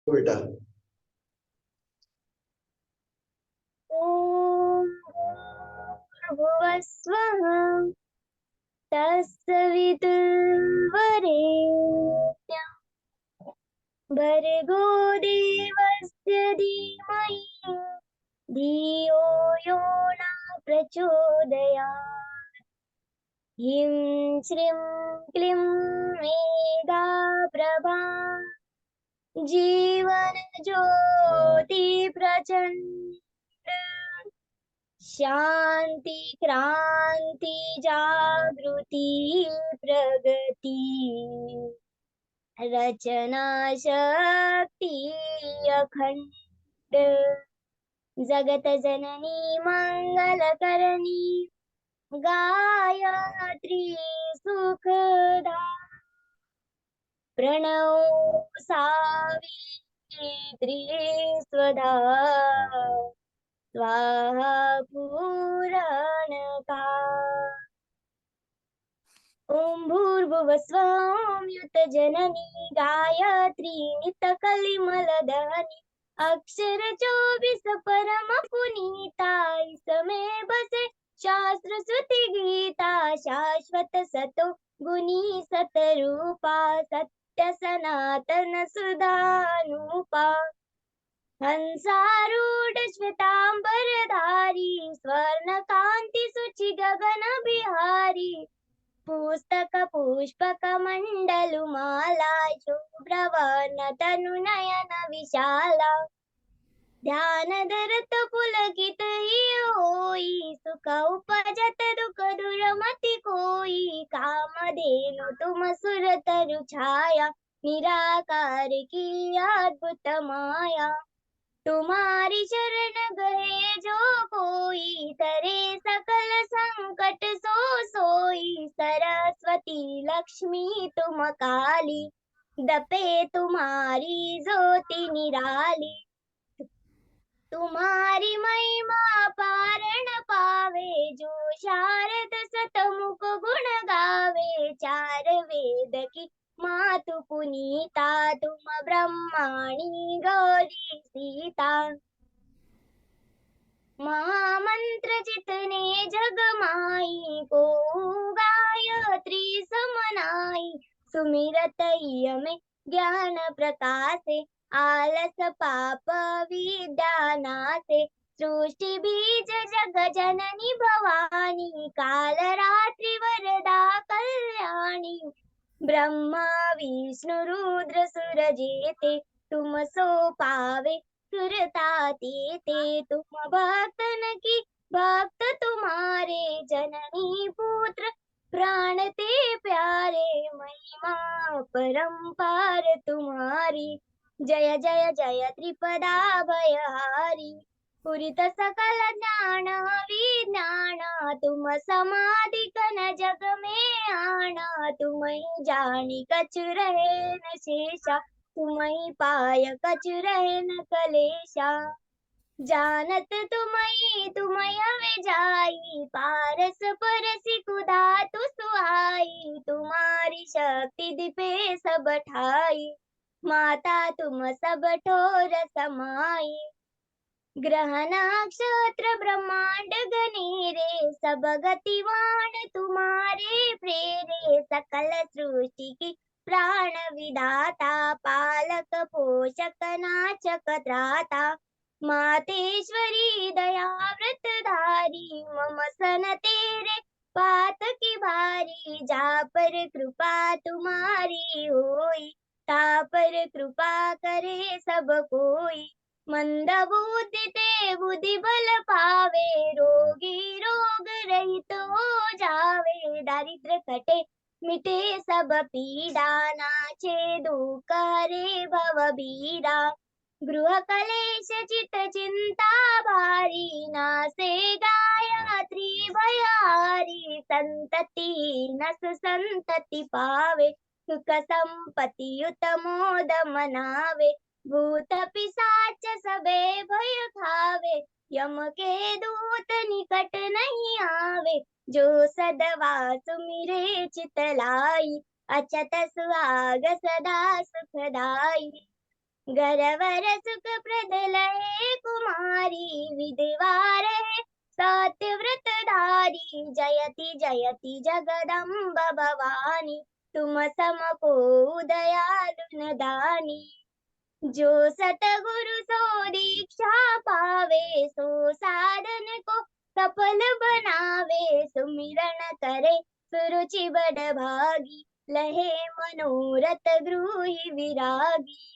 बेटा। ओम भुवस्वः तत्सवितुर्वरेण्यं भर्गो देवस्य धीमहि धियो यो न प्रचोदयात्। ह्रीं श्रीं क्लीं मेधा प्रभा जीवन ज्योति प्रचंड शांति क्रांति जागृति प्रगति रचना शक्ति अखंड जगत जननी मंगलकरणी गायत्री सुखदा प्रणव सावित्री स्वधा स्वाहा पूरणका। ओम भूर्भुवस्वं युतजननी गायत्री नितकलिमलदहनी अक्षर 24 परम पुनीता इसमें बसे शास्त्र श्रुति गीता शाश्वत सतो गुणी सतरूपा सत्य सनातन सुधानुपा हंसारूढ़ श्वेतांबरधारी स्वर्णकांति सुचि गगन बिहारी पुस्तक पुष्पक मंडलमाला शुभ्रवर्ण तनु नयन विशाला ध्यान धरत पुलकित ही होई सुख उपजत दुख दुर्मति कोई कामधेनु तुम सुर तरु छाया निराकार की अद्भुत माया तुम्हारी शरण गए जो कोई तरे सकल संकट सो सोई सरस्वती लक्ष्मी तुम काली दपे तुम्हारी ज्योति निराली तुम्हारी महिमा पारण पावे जो शारद सतमुख गुण गावे चार वेद की मातु पुनीता तुम ब्रह्माणी गौरी सीता महामंत्र जितने जग माई को गायत्री समनाई सुमिरत में ज्ञान प्रकाशे आलस पाप विद्या नासे सृष्टि बीज जग जननी भवानी काल रात्रि वरदा कल्याणी ब्रह्मा विष्णु रुद्र सुर जेते तुम सो पावे सुरताती ते तुम भक्तन की भक्त तुम्हारे जननी पुत्र प्राण ते प्यारे महिमा परंपार तुम्हारी जय जय जय त्रिपदा भयहारी पुरित सकल ज्ञान विज्ञान तुम समाधि कन जग में आना तुम ही जानी कछु रहे न शेषा तुम ही पाय कछु रहे न कलेशा जानत तुम हमें जाई पारस परसि कुधा तु सुहाई तुम्हारी शक्ति दिपे सब ठाई माता तुम सब ठोर समाई ग्रह नक्षत्र ब्रह्मांड गणेरे सब गतिवान तुम्हारे प्रेरे सकल सृष्टि की प्राण विधाता पालक पोषक नाचक त्राता मातेश्वरी दया व्रतधारी मम सन तेरे पात की भारी जा पर कृपा तुम्हारी होई ता पर कृपा करे सब कोई मंद बुद्धि ते बुद्धि बल पावे रोगी रोग रहित हो जावे दारिद्र कटे मिटे सब पीड़ा नाचे दुख हरे भव बीरा गृह कलेश चित चिंता भारी नासे गायत्री भयारी संतति नस संतति पावे सुख संपत्ति युत मोद मनावे भूत पिशाच सबे भय खावे यम के दूत निकट नहीं आवे जो सदवा सुमिरे चित लाई अचत सुहाग सदा सुखदाई गरवर सुख प्रद लहे कुमारी, विधवा रहे सत्यव्रत धारी, जयति जयति जगदम्ब भवानी, तुम सम को दयालु न दानी। जो सतगुरु सो दीक्षा पावे, सो साधन को सफल बनावे, सुमिरन करे सुरुचि बड़ भागी, लहे मनोरथ गृही विरागी।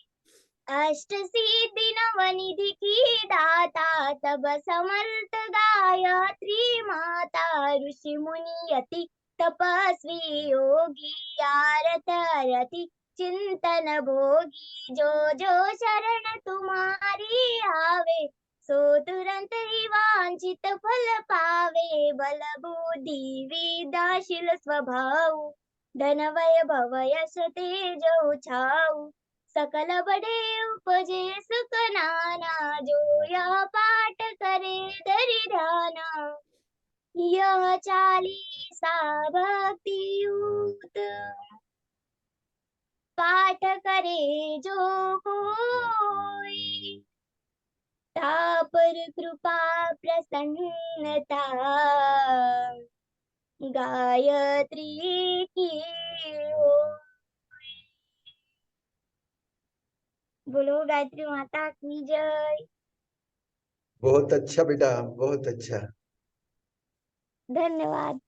अष्ट सिद्धि नवनिधि की दाता, सब समर्थ गायत्री माता, ऋषि मुनि यति तपस्वी योगी, आरत अरति चिंतन भोगी, जो जो शरण तुम्हारी आवे, सो तुरंत ही वांछित फल पावे। बल बुद्धि विद्याशील स्वभाव, धन वैभव यश तेज छाऊ, सकल बड़े उपजे सुख नाना, जो यह पाठ करे धरि ध्याना। यह चालीसा भक्ति युक्त पाठ करे जो कोई, तापर कृपा प्रसन्नता, गायत्री की होय। बोलो गायत्री माता की जय। बहुत अच्छा बेटा, बहुत अच्छा। धन्यवाद।